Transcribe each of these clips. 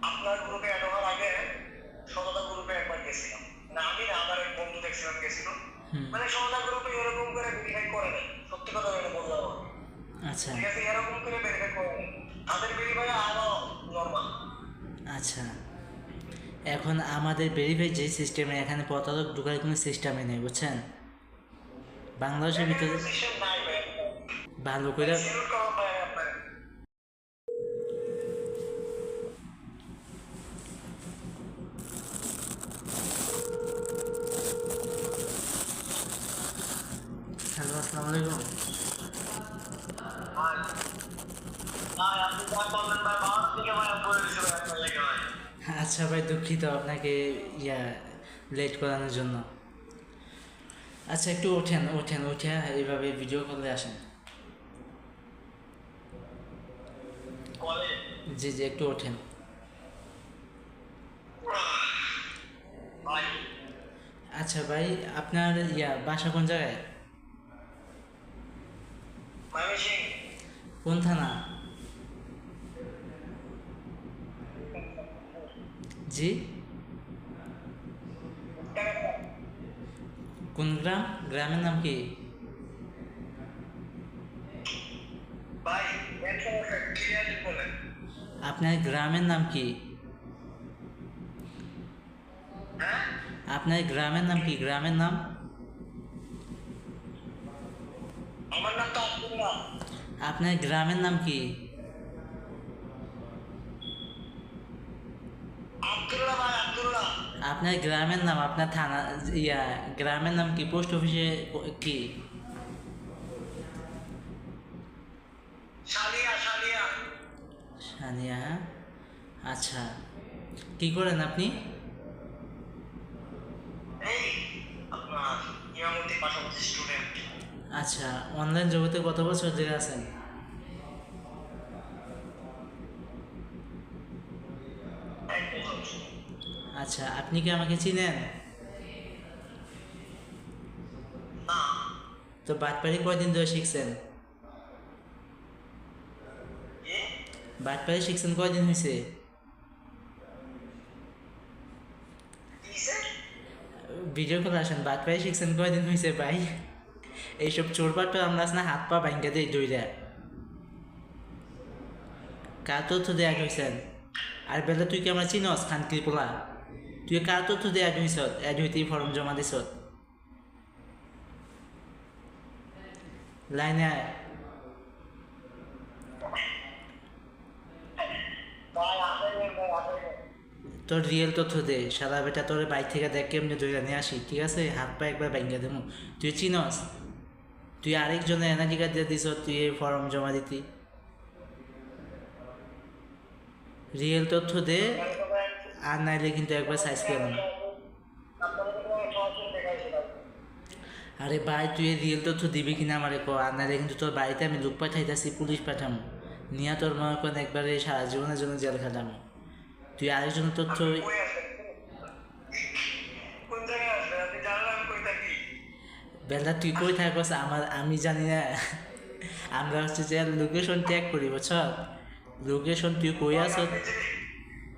আপনার গ্রুপে অ্যাড হওয়ার আগে সততা গ্রুপে একবার গেছিলাম, না আমি না আমার এক বন্ধু দেখছিলাম গেছিল, মানে সততা গ্রুপে এরকম করে ভেরিফাই করে নাই, সত্যি কথা বলে বললাম। আচ্ছা ঠিক আছে, এরকম করে ভেরিফাই করে নাই, তাদের ভেরিফাই আরো নর্মাল। আচ্ছা, এখন আমাদের ভেরিফাই যে সিস্টেমে এখানে প্রতারক ঢোকার কোনো সিস্টেমে নেই, বুঝছেন? বাংলাদেশের ভিতরে সিস্টেম নাই ভাই, ভালো করে সিলেক্ট করা ভাই আপনার। হ্যালো, আসসালামু আলাইকুম। ভাই ভাই আপনি যা করলেন ভাই, বাবার থেকে ভাই বলে দিছে ভাই আপনার লেগে ভাই। আচ্ছা ভাই, দুঃখিত আপনাকে ইয়া লেট করানোর জন্য। আচ্ছা, একটু ওঠেন ওঠেন, উঠে এইভাবে ভিডিও কলে আসেন। কলে জি জি, একটু ওঠেন। ভাই আচ্ছা ভাই, আপনার বাসা কোন জায়গায়? ময়মনসিংহ। কোন থানা? জি, কোন গ্রাম? গ্রামের নাম কি? ভাই ক্লিয়ারলি বলেন। আপনার গ্রামের নাম কি? হ্যাঁ, আপনার গ্রামের নাম কি? গ্রামের নাম? আমার নাম তো আব্দুল্লাহ। আপনার গ্রামের নাম কি? আব্দুল্লাহ ভাই, আব্দুল্লাহ। আপনার গ্রামের নাম, আপনার থানা গ্রামের নাম কি? পোস্ট অফিসে কি? সালিয়া, সালিয়া। সানিয়া, হ্যাঁ। আচ্ছা, কি করেন আপনি? এই আপনার ইমামতি পাশাপাশি স্টুডেন্ট। আচ্ছা, অনলাইন জগতে কত বছর ধরে আছেন? আচ্ছা, আপনি কি আমাকে চিনেন? না, তো বাটপাড়ি কয়দিন ধরে শিখছেন? কি? বাটপাড়ি শিখছেন কয়দিন হয়েছে? কিসে? ভিডিও করে আসেন, বাটপাড়ি শিখছেন কয়দিন হয়েছে ভাই? এইসব চোর বাটপার আমরা আছে না, হাত পা ভাঙ্গা দিয়ে দইরা। কার তথ্য দিয়ে অ্যাড হয়েছেন? আর বেলা তুই কি আমরা চিনস খানকির পোলা? তুই কার তথ্য দিয়ে অ্যাড হয়েছ? অ্যাড হইতেই ফর্ম জমা দিছ? লাইনে আয়। ভাই আসেন ভাই, আসেন। তোর রিয়েল তথ্য দে, সারা বেটা তোর বাইক থেকে দেখ কেমনি ধরে নিয়ে আসি, ঠিক আছে? হাত পা একবার ভাঙ্গা দেবো। তুই চিনস? তুই আরেকজনের এনার্জি কার্ড দিয়ে দিছ, তুই এই ফর্ম জমা দিতি। রিয়েল তথ্য দে, আর নাইলে কিন্তু একবার সাইজ পেলাম। আরে ভাই, তুই রিয়েল তথ্য দিবি কিনা আমারে ক, আর নাইলে কিন্তু তোর বাড়িতে আমি লোক পাঠাইতেছি, পুলিশ পাঠামো, নিয়ে তোর মনে করেন একবারে সারা জীবনের জন্য জেল খাটামো। তুই আরেকজনের তথ্য কোন জায়গায় আসবেন আপনি? জানলাম আমি কই থাকি। বেলা তুই কই থাকস আমি জানি না। আমরা হচ্ছে যে লোকেশন ট্যাগ করি, বুঝছ? লোকেশন তুই কই আস।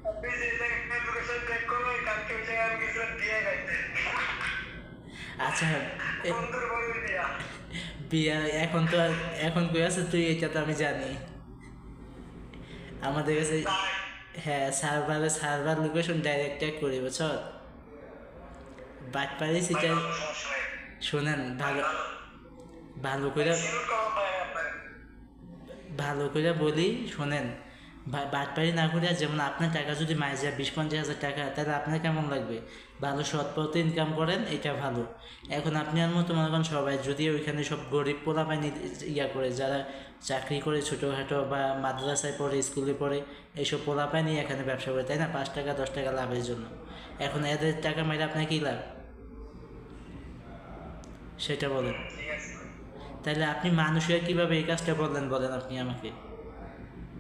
আপনি যে জায়গায় লোকেশন ট্র্যাক করবেন, কালকে ওই জায়গায় আমি গেছিলাম বিয়ে খাইতে। আচ্ছা, বন্ধুর বাড়ি দিয়া। বিয়া এখন তো এখন কই আছে তুই, এটা তো আমি জানি। আমাদের কাছে তাই হ্যাঁ, সার্ভার লোকেশন ডাইরেক্ট ট্যাগ করি, বুঝছ? বাটপাড়ি ভাই সিটার। ভালো, সমস্যা নাই। শোনেন, ভাই ভালো ভালো। ভালো করে সিলেক্ট করা ভাই আপনার। ভালো করে বলি, শোনেন। বাটপাড়ি না করে, যেমন আপনার টাকা যদি মাস যায় 20-50 হাজার টাকা, তাহলে আপনার কেমন লাগবে? ভালো সৎ পথে ইনকাম করেন, এটা ভালো। এখন আপনার মতো মনে করেন সবাই যদি ওইখানে সব গরিব পোলাপানি করে, যারা চাকরি করে ছোটোখাটো বা মাদ্রাসায় পড়ে, স্কুলে পড়ে, এইসব পোলাপানি এখানে ব্যবসা করে, তাই না? 5 টাকা 10 টাকা লাভের জন্য। এখন এদের টাকা মেরে আপনার কী লাভ, সেটা বলেন। ঠিক আছে তাহলে আপনি মানুষ হয়ে কীভাবে এই কাজটা বললেন, বলেন আপনি আমাকে।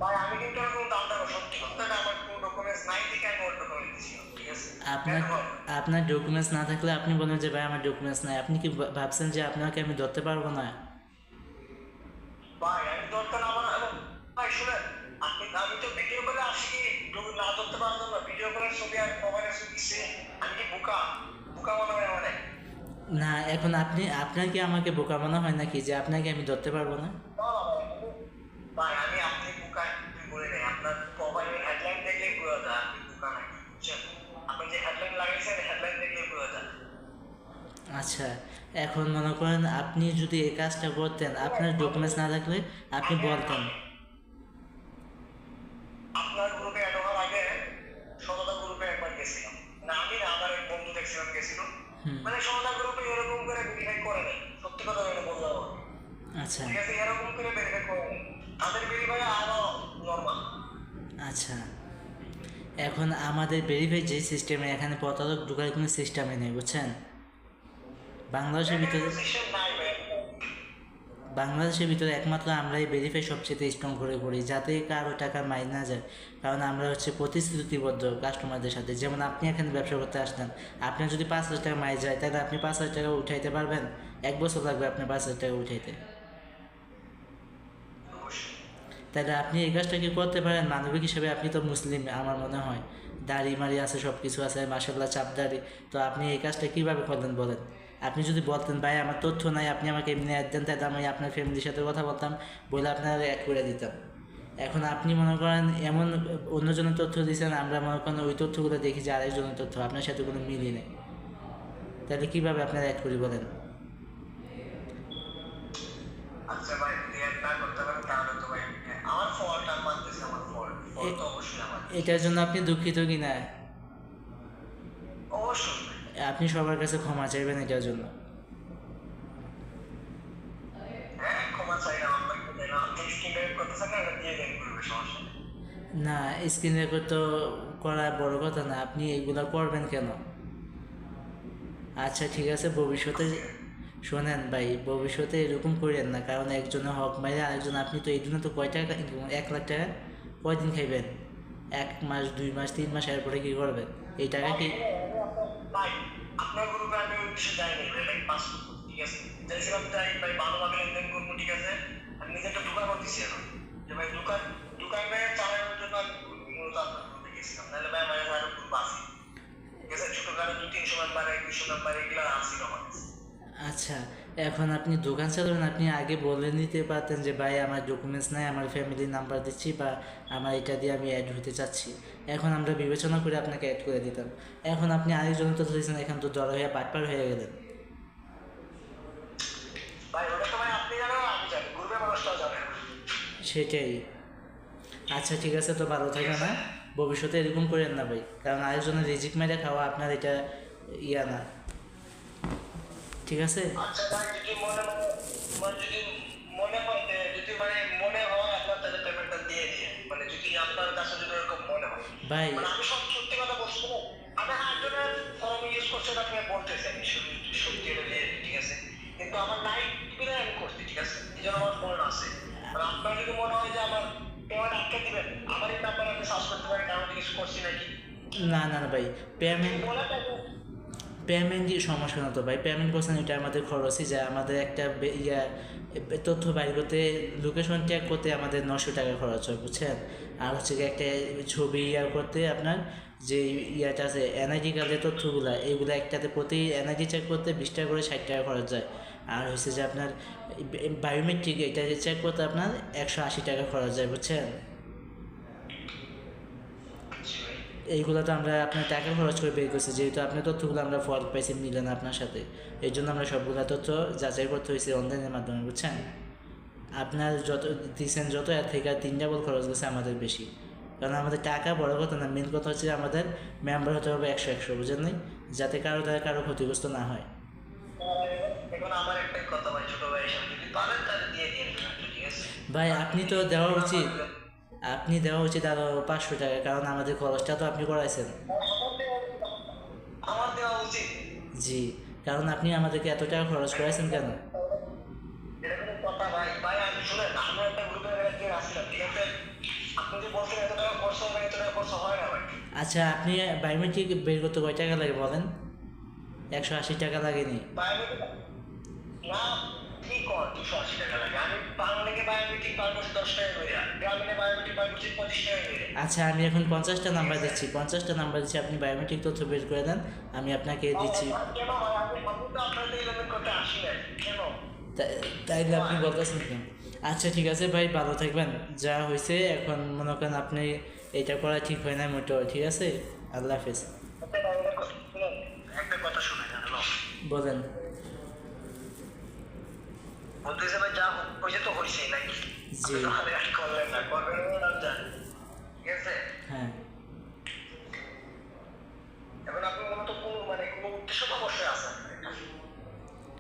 ভাই, আমি কিন্তু এরকম দাম দেবো, সত্যি কথা না, আমার কোনো ডকুমেন্টস নাই দেখে আমি ওর ডকুমেন্ট দিচ্ছি, ঠিক আছে? আপনার কেন? আপনার ডকুমেন্টস না থাকলে আপনি বলেন যে ভাই আমার ডকুমেন্টস নাই, আপনি কি ভাবছেন যে আপনাকে আমি ধরতে পারবো না? ভাই আমি ধরতে না পারা, ভাই শুনেন, আমি তো ভিডিও করে আসি, যদি না ধরতে পারেন এখন আপনার কি আমাকে বোকা মনে হয় নাকি যে আপনাকে আমি ধরতে পারবো না? না, না, ভাই আমি আপনি বুকা বলে নাই, আপনার প্রোফাইলের হেডলাইন দেখলেই বোঝা যায় আপনি বুকা নাকি, বুঝছেন? আপনি যে হেডলাইন লাগাইছেন হেডলাইন দেখলেই বোঝা যায়। আচ্ছা, এখন মনে করেন আপনি যদি এই কাজটা করতেন, আপনার ডকুমেন্টস না থাকলে আপনি বলতেন। আপনার গ্রুপে অ্যাড হওয়ার আগে সততা গ্রুপে একবার গেছিলাম, না আমি না আমার এক বন্ধু দেখছিলাম গেছিল, হুম। মানে সততা গ্রুপে এরকম করে ভেরিফাই করে নেই, সত্যি কথা যেটা বললাম আমি। আচ্ছা ঠিক আছে, এরকম করে ভেরিফাই করে নেই, তাদের ভেরিফাই আরো নর্মাল। আচ্ছা, এখন আমাদের ভেরিফাই যে সিস্টেমে, এখানে প্রতারক ঢোকার কোনো সিস্টেমে নেই, বুঝছেন? বাংলাদেশের ভিতরে সিস্টেম নাই ভাই। বাংলাদেশের ভিতরে একমাত্র আমরাই ভেরিফাই সবচেয়ে স্ট্রং করে করি, যাতে কারো টাকা মাইর না যায়। কারণ আমরা হচ্ছে প্রতিশ্রুতিবদ্ধ কাস্টমারদের সাথে। যেমন আপনি এখানে ব্যবসা করতে আসলেন, আপনার যদি 5,000 টাকা মাইর যায়, তাহলে আপনি 5,000 টাকা উঠাইতে পারবেন? 1 বছর লাগবে আপনার 5,000 টাকা উঠাইতে। তাহলে আপনি এই কাজটা কি করতে পারেন? মানবিক হিসেবে আপনি তো মুসলিম আমার মনে হয়, দাড়ি মাড়ি আছে, সব কিছু আছে, মাশাল্লাহ চাপ দাড়ি। তো আপনি এই কাজটা কীভাবে করলেন বলেন? আপনি যদি বলতেন ভাই আমার তথ্য নাই, আপনি আমাকে এমনি অ্যাড দেন, তাহলে আমি আপনার ফ্যামিলির সাথে কথা বলতাম, বলে আপনার অ্যাড করে দিতাম। এখন আপনি মনে করেন এমন অন্যজনের তথ্য দিয়েছেন, আমরা মনে করেন ওই তথ্যগুলো দেখি যে আরেকজনের তথ্য, আপনার সাথে কোনো মিলই নেই। তাহলে কীভাবে আপনার অ্যাড করি বলেন? আচ্ছা ভাই, যদি অ্যাড না করতে পারেন তাহলে তো ভাই আমার ফল্ট, আমি মানতেছি আমার ফল্ট তো অবশ্যই আমার। এটার জন্য আপনি দুঃখিত কি না? অবশ্যই আপনি সবার কাছে ক্ষমা চাইবেন এটার জন্য। হ্যাঁ, ক্ষমা চাই না, আপনাকে চাই না, আপনি স্ক্রিন রেকর্ড করতেছেন না, এটা দিয়ে দেন করবে, সমস্যা নেই। না, স্ক্রিন রেকর্ড তো করা বড় কথা না, আপনি এগুলো করবেন কেন? আচ্ছা ঠিক আছে, ভবিষ্যতে শোনেন ভাই, ভবিষ্যতে এরকম করেন না, কারণ একজনের হক মাইরে আরেকজন, আপনি তো এই দিনে তো কয় টাকা, 1 লাখ টাকা কয়দিন খাইবেন? 1 মাস, 2 মাস, 3 মাস, এরপরে কি করবেন এই টাকা? কি ভাই আপনার গ্রুপে আমি ওই বিষয়ে যাইনি ভাই, লাইক পাসপোর্ট, ঠিক আছে, চাইছিলাম তাই ভাই ভালোভাবে লেনদেন করবো, ঠিক আছে, আমি নিজেরটা ঢুকা করতেছি এখন, যে ভাই দোকানে চালানোর জন্য আমি মূলত আপনার গ্রুপে গেছিলাম, নাহলে ভাই আমার আরো গ্রুপ আছে, ঠিক আছে, ছোটখাটো 200-300 মেম্বার 200 মেম্বার এগুলো আসছিল আমার কাছে। আচ্ছা, এখন আপনি দোকান চালাবেন, আপনি আগে বলে নিতে পারতেন যে ভাই আমার ডকুমেন্টস নাই, আমার ফ্যামিলির নাম্বার দিচ্ছি, বা আমার এটা দিয়ে আমি অ্যাড হতে চাচ্ছি। এখন আমরা বিবেচনা করে আপনাকে অ্যাড করে দিতাম। এখন আপনি আরেকজন তো ধরেছেন, এখন তো জড়ো হয়ে বাটপার হয়ে গেলেন। ভাই ওটা তো ভাই আপনি জানেন, আমি জানি, গ্রুপের মানুষটাও জানে। সেটাই। আচ্ছা ঠিক আছে, তো ভালো থাকেন না, ভবিষ্যতে এরকম করেন না ভাই, কারণ আরেকজনের রিজিক মেরে খাওয়া আপনার এটা ইয়া না, ঠিক আছে? আচ্ছা ভাই, যদি যদি মনে হয় যদি মানে মনে হয় আপনার, তাহলে পেমেন্টটা দিয়ে দিয়ে, মানে যদি আপনার কাছে যদি এরকম মনে হয় ভাই মানে আমি সব সত্যি কথা বলছি না, আমি একজনের ফর্ম ইউজ করছি, এটা আপনি বলতেছি, আমি সত্যি এটা দিয়ে, ঠিক আছে, কিন্তু আমার নাইট বিলে আমি করছি, ঠিক আছে, এই জন্য আমার ফোন আছে। আর আপনার যদি মনে হয় যে আমার পেমেন্ট আটকে দিবেন, আমার এই নাম্বার আপনি সার্চ করতে পারেন, কারণ আমি কিছু করছি নাকি, না না না ভাই, পেমেন্ট বলে থাকবেন। পেমেন্টই সমস্যা না তো ভাই, পেমেন্ট করছেন এটা আমাদের খরচই যায়, আমাদের একটা তথ্য বাইর করতে, লোকেশন ট্যাগ করতে আমাদের 900 টাকা খরচ হয়, বুঝছেন? আর হচ্ছে কি একটা ছবি করতে আপনার যে ইয়াটা আছে এনআইডি কার্ডের তথ্যগুলো, এইগুলো একটাতে প্রতি এনআইডি চেক করতে 20 টাকা করে 60 টাকা খরচ যায়। আর হচ্ছে যে আপনার বায়োমেট্রিক এটা চেক করতে আপনার 180 টাকা খরচ যায়, বুঝছেন? এইগুলো তো আমরা আপনার টাকা খরচ করে বের করছি, যেহেতু আপনার তথ্যগুলো আমরা ফল্ট পাইছি, মিলে না আপনার সাথে, এই জন্য আমরা সবগুলো তথ্য যাচাই করতে হয়েছে অনলাইনের মাধ্যমে, বুঝছেন? আপনার যত দিচ্ছেন যত, এর থেকে 3 ডাবল খরচ গেছে আমাদের বেশি, কারণ আমাদের টাকা বড় কথা না, মেন কথা হচ্ছে আমাদের মেম্বার হতে হবে 100-100, বুঝেন নাই? যাতে কারো দ্বারা কারো ক্ষতিগ্রস্ত না হয়। এখন আমার একটাই কথা ভাই, ছোট ভাই হিসেবে যদি পারেন তাহলে দিয়ে দিন, ঠিক আছে ভাই আপনি তো দেওয়া উচিত, আপনি দেওয়া উচিত আরও 500 টাকা, কারণ আমাদের খরচটা তো আপনি করাইছেন। আমার দেওয়া উচিত। জি, কারণ আপনি আমাদেরকে এত টাকা খরচ করাইছেন কেন? এটা কোনো কথা ভাই, ভাই আমি শুনেন, আমরা একটা গ্রুপের একজন আসছিলাম, ঠিক আছে, আপনি যে বলছেন এত টাকা খরচ হবে, এত টাকা খরচ হয় না ভাই। আচ্ছা, আপনি বায়োমেট্রিক বের করতে কয় টাকা লাগে বলেন? 180 টাকা লাগেনি? বায়োমেট্রিক না, কি কর 280 টাকা লাগে, আমি বাংলাকে বায়োমেট্রিক বার করছি 10 টাকা করে, গ্রামীণে বায়োমেট্রিক বার করছি 25 টাকা করে। আচ্ছা, আমি এখন 50টা নাম্বার দিচ্ছি, 50টা নাম্বার দিচ্ছি, আপনি বায়োমেট্রিক তথ্য বের করে দেন, আমি আপনাকে দিচ্ছি। কেন ভাই, আপনি তো আপনাদের লেনদেন করতে আসি না কেন? তাইলে আপনি বলতেছেন কেন? আচ্ছা ঠিক আছে ভাই, ভালো থাকবেন। যা হয়েছে এখন মনে করেন আপনি এটা করা ঠিক হয় না মোটেও, ঠিক আছে? আল্লাহ হাফেজ। শুনেন, একটা কথা শুনে যান, হ্যালো। বলেন। বলতেছে ভাই যা হয়েছে তো হয়েছেই নাকি? জি। আপনি তো হাতে হাতে করলেন না, করবেন না জান, ঠিক আছে? হ্যাঁ। এখন আপনি মূলত কোনো উদ্দেশ্য তো অবশ্যই আছে আপনার এটা।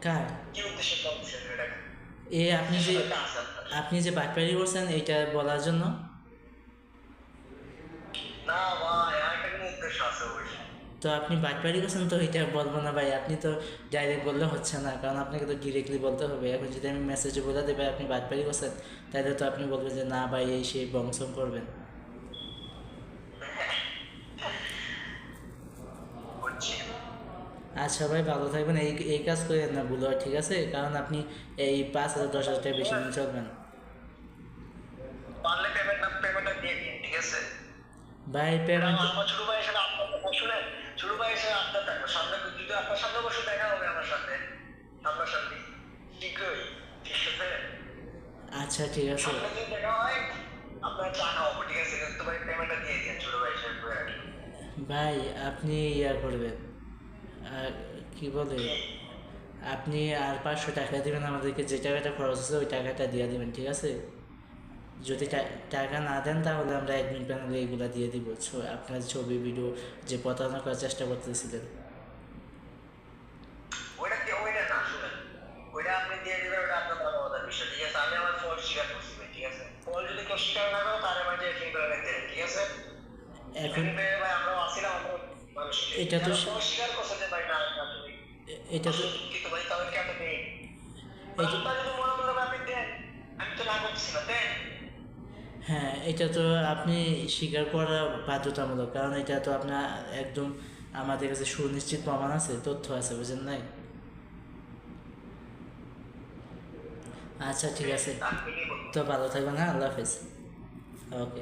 কার? কি উদ্দেশ্যে বলছেন এটা? এ আপনি যে উদ্দেশ্যটা আছে আপনার? আপনি যে বাটপারি করছেন এইটা বলার জন্য। না ভাই, আর একটা কোনো উদ্দেশ্য আছে অবশ্যই। তো আপনি বাটপারি করছেন তো এটা বলবো না ভাই, আপনি তো ডাইরেক্ট বললে হচ্ছে না, কারণ আপনাকে তো ডিরেক্টলি বলতে হবে। এখন যদি আমি মেসেজে বলে দেবে আপনি বাটপারি করছেন, তাহলে তো আপনি বলবেন যে না ভাই এই সেই বংশম করবেন। বুঝছি। আচ্ছা ভাই, ভালো থাকবেন। এই এই কাজ করেন না ভুল হয়, ঠিক আছে? কারণ আপনি এই 5,000 10,000 টাকা বেশি দিন চলবেন। পারলে পেমেন্টটা দিয়ে দিন, ঠিক আছে? ভাই এটা পেমেন্ট। আমার ছোট ভাই হিসেবে আপনার শুনেন, ছোট ভাই হিসেবে আপনার থাকবে সামনে, যদি আপনার সামনে বসে দেখা হবে আমার সাথে সামনাসামনি শীঘ্রই, ঠিক আছে? আচ্ছা ঠিক আছে সামনে যদি দেখা হয় আপনার চা খাওয়াবো, ঠিক আছে? কিন্তু ভাই পেমেন্টটা দিয়ে দিন ছোট ভাই হিসেবে করে রাখি। ভাই। আপনি ইয়া করবেন, আর কি বলে, আপনি আর 500 টাকা দিবেন আমাদেরকে, যে টাকাটা খরচ হচ্ছে ওই টাকাটা দিয়ে দিবেন, ঠিক আছে? যদি টাকা না দেন তাহলে আমরা অ্যাডমিন প্যানেলে এগুলো দিয়ে দিব। আপনার ছবি ভিডিও যে প্রতারণা করার চেষ্টা করতেছিলেন। ওইটা না শুনেন, ওইটা আপনি দিয়ে দিবেন, ওটা আপনার মানবতার বিষয়, ঠিক আছে? আমি আমার ফল স্বীকার করছি ভাই, ঠিক আছে? ফল যদি কেউ স্বীকার না করে তার মাঝে এফিং করে নিতে, ঠিক আছে? এখন এফিং পেয়ে ভাই আমরাও আসছিলাম, আমরা মানুষ এটা তো ফল স্বীকার করছে যে ভাই না আসলে এটা তো দুঃখিত ভাই, তাদেরকে আপনি দেন। এই- আপনার যদি মনে করেন আপনি দেন, আমি তো না করছি না, দেন। হ্যাঁ, এটা তো আপনি স্বীকার করা বাধ্যতামূলক, কারণ এটা তো আপনার একদম আমাদের কাছে সুনিশ্চিত প্রমাণ আছে, তথ্য আছে, বুঝেন নাই? আচ্ছা ঠিক আছে, আপনি কি বলবেন? তো ভালো থাকবেন, হ্যাঁ, আল্লাহ হাফেজ। ওকে।